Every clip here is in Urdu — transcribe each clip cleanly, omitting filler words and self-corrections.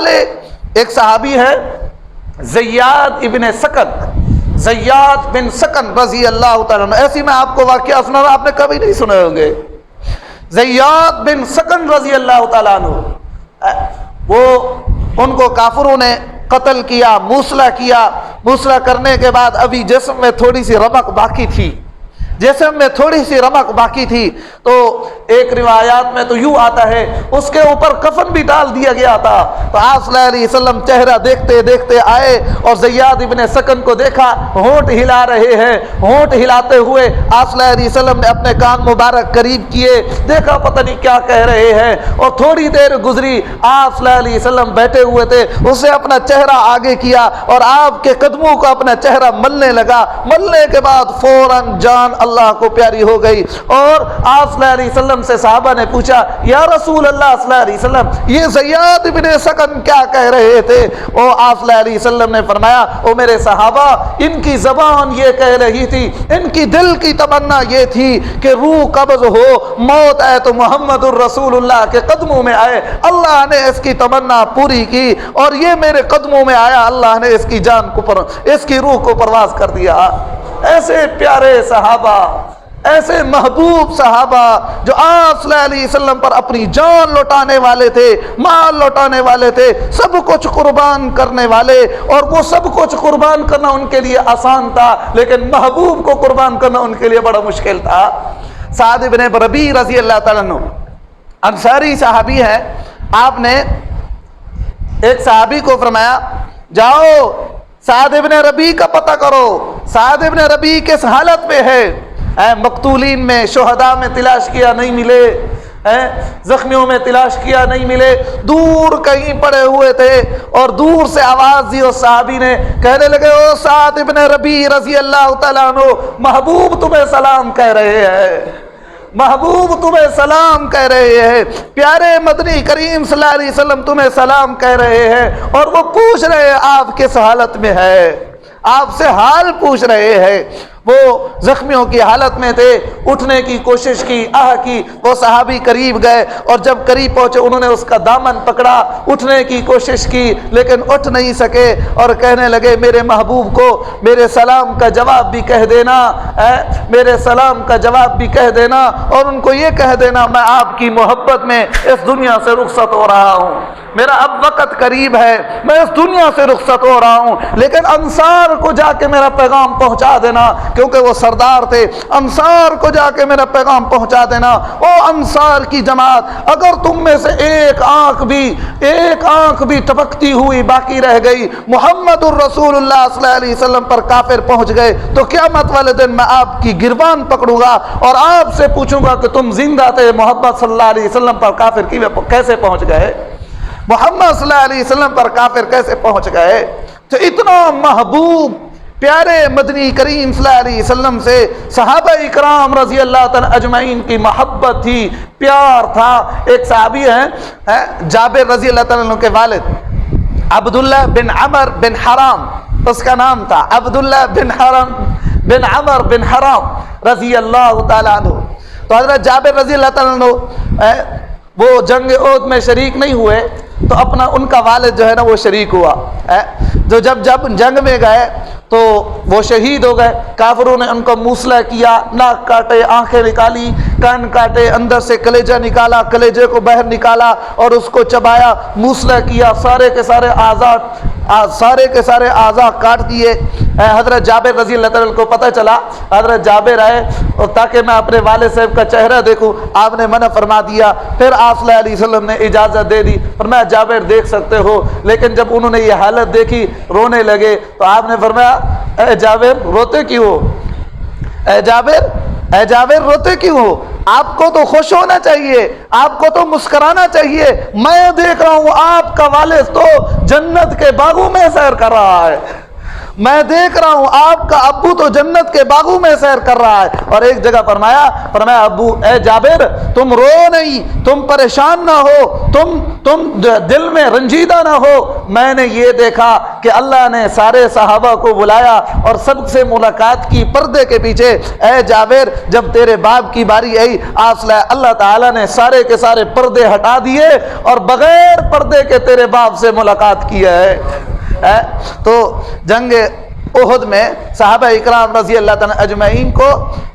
والے ایک صحابی ہے زیاد ابن سکن، زیاد بن سکن رضی اللہ تعالیٰ عنہ. ایسی میں آپ کو واقعہ سنا رہا، آپ نے کبھی نہیں سنے ہوں گے. زیاد بن سکن رضی اللہ تعالیٰ عنہ، وہ ان کو کافروں نے قتل کیا، موصلہ کیا. موصلہ کرنے کے بعد ابھی جسم میں تھوڑی سی رمق باقی تھی، جسم میں تھوڑی سی رمق باقی تھی. تو ایک روایات میں تو یوں آتا ہے اس کے اوپر کفن بھی ڈال دیا گیا تھا. تو آپ صلی اللہ علیہ وسلم چہرہ دیکھتے دیکھتے آئے اور زیاد ابن سکن کو دیکھا، ہونٹ ہلا رہے ہیں. ہونٹ ہلاتے ہوئے آپ صلی اللہ علیہ وسلم نے اپنے کان مبارک قریب کیے، دیکھا پتہ نہیں کیا کہہ رہے ہیں. اور تھوڑی دیر گزری، آپ صلی اللہ علیہ وسلم بیٹھے ہوئے تھے، اسے اپنا چہرہ آگے کیا اور آپ کے قدموں کو اپنا چہرہ ملنے لگا. ملنے کے بعد فوراً جان اللہ کو پیاری ہو گئی. اور آپ صلی اللہ علیہ وسلم سے صحابہ نے پوچھا، یا رسول اللہ صلی اللہ علیہ وسلم، یہ زیاد بن سکن کیا کہہ رہے تھے؟ اور آپ صلی اللہ علیہ وسلم نے فرمایا، او میرے صحابہ، ان کی زبان یہ کہہ رہی تھی، ان کی دل کی تمنا یہ تھی کہ روح قبض ہو، موت آئے تو محمد الرسول اللہ کے قدموں میں آئے. اللہ نے اس کی تمنا پوری کی اور یہ میرے قدموں میں آیا، اللہ نے اس کی جان کو اس کی روح کو پرواز کر دیا. ایسے پیارے صحابہ، ایسے محبوب صحابہ جو آپ صلی اللہ علیہ وسلم پر اپنی جان لوٹانے والے تھے، مال لوٹانے والے تھے، سب کچھ قربان کرنے والے. اور وہ سب کچھ قربان کرنا ان کے لیے آسان تھا، لیکن محبوب کو قربان کرنا ان کے لیے بڑا مشکل تھا. سعد بن ربیع رضی اللہ تعالیٰ عنہ انصاری صحابی ہے. آپ نے ایک صحابی کو فرمایا، جاؤ سعد بن ربیع کا پتہ کرو، سعد بن ربیع کس حالت میں ہے. مقتولین میں، شہداء میں تلاش کیا نہیں ملے، زخمیوں میں تلاش کیا نہیں ملے، دور کہیں پڑے ہوئے تھے. اور دور سے آواز دی اس صحابی نے، کہنے لگے، او سعد بن ربیع رضی اللہ تعالیٰ عنہ، محبوب تمہیں سلام کہہ رہے ہیں، محبوب تمہیں سلام کہہ رہے ہیں، پیارے مدنی کریم صلی اللہ علیہ وسلم تمہیں سلام کہہ رہے ہیں. اور وہ پوچھ رہے ہیں آپ کس حالت میں ہے، آپ سے حال پوچھ رہے ہیں. وہ زخمیوں کی حالت میں تھے، اٹھنے کی کوشش کی، کی. وہ صحابی قریب گئے اور جب قریب پہنچے انہوں نے اس کا دامن پکڑا، اٹھنے کی کوشش کی لیکن اٹھ نہیں سکے. اور کہنے لگے، میرے محبوب کو میرے سلام کا جواب بھی کہہ دینا، میرے سلام کا جواب بھی کہہ دینا، اور ان کو یہ کہہ دینا، میں آپ کی محبت میں اس دنیا سے رخصت ہو رہا ہوں، میرا اب وقت قریب ہے، میں اس دنیا سے رخصت ہو رہا ہوں. لیکن انصار کو جا کے میرا پیغام پہنچا دینا، کیونکہ وہ سردار تھے. انصار کو جا کے میرا پیغام پہنچا دینا. او انصار کی جماعت، اگر تم میں سے ایک آنکھ بھی ٹپکتی ہوئی باقی رہ گئی، محمد الرسول اللہ صلی اللہ علیہ وسلم پر کافر پہنچ گئے، تو قیامت والے دن میں آپ کی گربان پکڑوں گا اور آپ سے پوچھوں گا کہ تم زندہ تھے، محمد صلی اللہ علیہ وسلم پر کافر کیسے پہنچ گئے، محمد صلی اللہ علیہ وسلم پر کافر کیسے پہنچ گئے. تو اتنا محبوب پیارے مدنی کریم صلی اللہ علیہ وسلم سے صحابہ اکرام رضی اللہ تعالیٰ اجمعین کی محبت تھی، پیار تھا. ایک صحابی ہیں جابر رضی اللہ تعالیٰ عنہ کے والد عبداللہ بن عمر بن حرام، اس کا نام تھا عبداللہ بن عمر بن حرام رضی اللہ تعالیٰ عنہ. تو حضرت جابر رضی اللہ تعالیٰ عنہ وہ جنگ احد میں شریک نہیں ہوئے، تو ان کا والد جو ہے نا وہ شریک ہوا. جو جب جنگ میں گئے تو وہ شہید ہو گئے. کافروں نے ان کو موصلہ کیا، ناک کاٹے، آنکھیں نکالی، کان کاٹے، اندر سے کلیجہ نکالا، کلیجے کو باہر نکالا اور اس کو چبایا، موصلہ کیا، سارے کے سارے اعضاء کاٹ دیے. حضرت جابر رضی اللہ تعالیٰ کو پتہ چلا، حضرت جابر آئے اور تاکہ میں اپنے والد صاحب کا چہرہ دیکھوں، آپ نے منع فرما دیا. پھر آپ صلی اللہ علیہ وسلم نے اجازت دے دی، فرمایا جابر دیکھ سکتے ہو. لیکن جب انہوں نے یہ حالت دیکھی رونے لگے تو آپ نے فرمایا، اے جابر روتے کیوں ہو، اے جابر روتے کیوں ہو، آپ کو تو خوش ہونا چاہیے، آپ کو تو مسکرانا چاہیے. میں دیکھ رہا ہوں آپ کا والد تو جنت کے باغوں میں سیر کر رہا ہے، میں دیکھ رہا ہوں آپ کا ابو تو جنت کے باغوں میں سیر کر رہا ہے. اور ایک جگہ فرمایا ابو اے جابر تم رو نہیں, تم پریشان نہ ہو, تم دل میں رنجیدہ نہ ہو. میں نے یہ دیکھا کہ اللہ نے سارے صحابہ کو بلایا اور سب سے ملاقات کی پردے کے پیچھے. اے جابر جب تیرے باپ کی باری آئی اللہ تعالیٰ نے سارے کے سارے پردے ہٹا دیے اور بغیر پردے کے تیرے باپ سے ملاقات کیا ہے. تو جنگ احد میں صحابہ اکرام رضی اللہ تعالیٰ اجمعین کو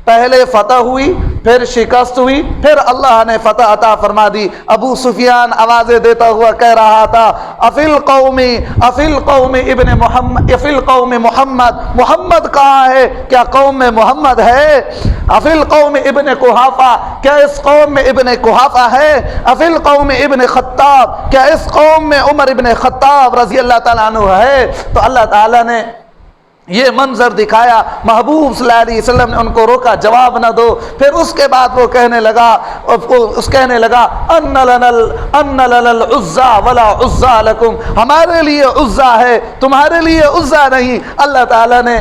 پہلے فتح ہوئی, پھر شکست ہوئی, پھر اللہ نے فتح عطا فرما دی. ابو سفیان آوازیں دیتا ہوا کہہ رہا تھا افل قوم ابن محمد, افل قوم محمد, محمد کہاں ہے, کیا قوم میں محمد ہے؟ افل قوم ابن قحافہ, کیا اس قوم میں ابن قحافہ ہے؟ افل قوم ابن خطاب, کیا اس قوم میں عمر ابن خطاب رضی اللہ تعالیٰ عنہ ہے؟ تو اللہ تعالیٰ نے یہ منظر دکھایا, محبوب صلی اللہ علیہ وسلم نے ان کو روکا جواب نہ دو. پھر اس کے بعد وہ کہنے لگا ان لنا العزا ولا عزا لکم, ہمارے لیے عزا ہے تمہارے لیے عزا نہیں. اللہ تعالیٰ نے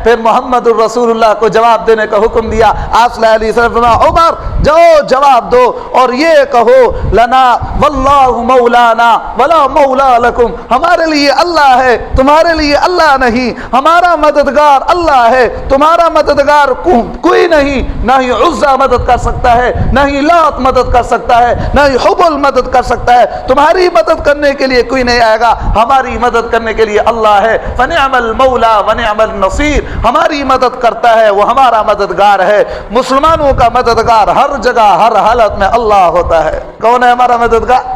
پھر محمد الرسول اللہ کو جواب دینے کا حکم دیا. آپ صلی اللہ علیہ وسلم عمر جاؤ جواب دو اور یہ کہو لنا واللہ مولانا ولا مولا لکم, ہمارے لیے اللہ ہے تمہارے لیے اللہ نہیں, ہمارا مددگار اللہ ہے تمہارا مددگار کوئی نہیں. نہ ہی عزا مدد کر سکتا ہے, نہ ہی لات مدد کر سکتا ہے, نہ ہی حبل مدد کر سکتا ہے. تمہاری مدد کرنے کے لیے کوئی نہیں آئے گا, ہماری مدد کرنے کے لیے اللہ ہے. فنعم المولا ونعم النصیر, ہماری مدد کرتا ہے وہ ہمارا مددگار ہے. مسلمانوں کا مددگار ہر جگہ ہر حالت میں اللہ ہوتا ہے. کون ہے ہمارا مددگار؟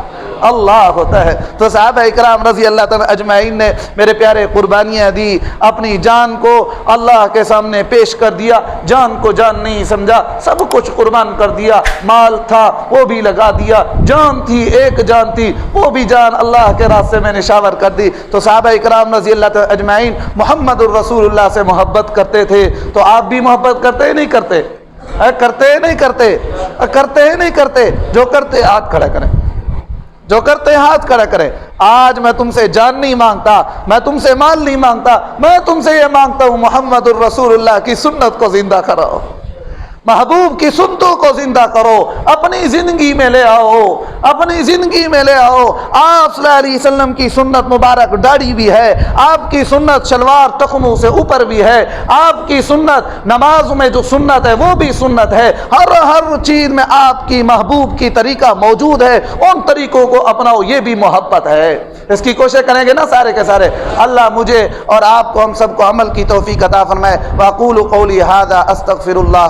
اللہ ہوتا ہے. تو صحابہ اکرام رضی اللہ تعالیٰ اجمعین نے میرے پیارے قربانیاں دی, اپنی جان کو اللہ کے سامنے پیش کر دیا. جان کو جان نہیں سمجھا, سب کچھ قربان کر دیا. مال تھا وہ بھی لگا دیا, جان تھی ایک جان تھی وہ بھی جان اللہ کے راستے میں نشاور کر دی. تو صحابہ اکرام رضی اللہ تعالیٰ اجمعین محمد الرسول اللہ سے محبت کرتے تھے. تو آپ بھی محبت کرتے ہی نہیں کرتے؟ کرتے نہیں کرتے؟ کرتے ہی نہیں کرتے. جو کرتے ہاتھ کھڑا کریں, جو کرتے ہاتھ کھڑا کریں. آج میں تم سے جان نہیں مانگتا, میں تم سے مال نہیں مانگتا, میں تم سے یہ مانگتا ہوں محمد الرسول اللہ کی سنت کو زندہ کرو, محبوب کی سنتوں کو زندہ کرو, اپنی زندگی میں لے آؤ, اپنی زندگی میں لے آؤ. آپ صلی اللہ علیہ وسلم کی سنت مبارک داڑھی بھی ہے, آپ کی سنت شلوار ٹخنوں سے اوپر بھی ہے, آپ کی سنت نماز میں جو سنت ہے وہ بھی سنت ہے. ہر چیز میں آپ کی محبوب کی طریقہ موجود ہے, ان طریقوں کو اپناؤ, یہ بھی محبت ہے. اس کی کوشش کریں گے نا سارے کے سارے. اللہ مجھے اور آپ کو ہم سب کو عمل کی توفیق عطا فرمائے. واقول قولی ھذا استغفر اللہ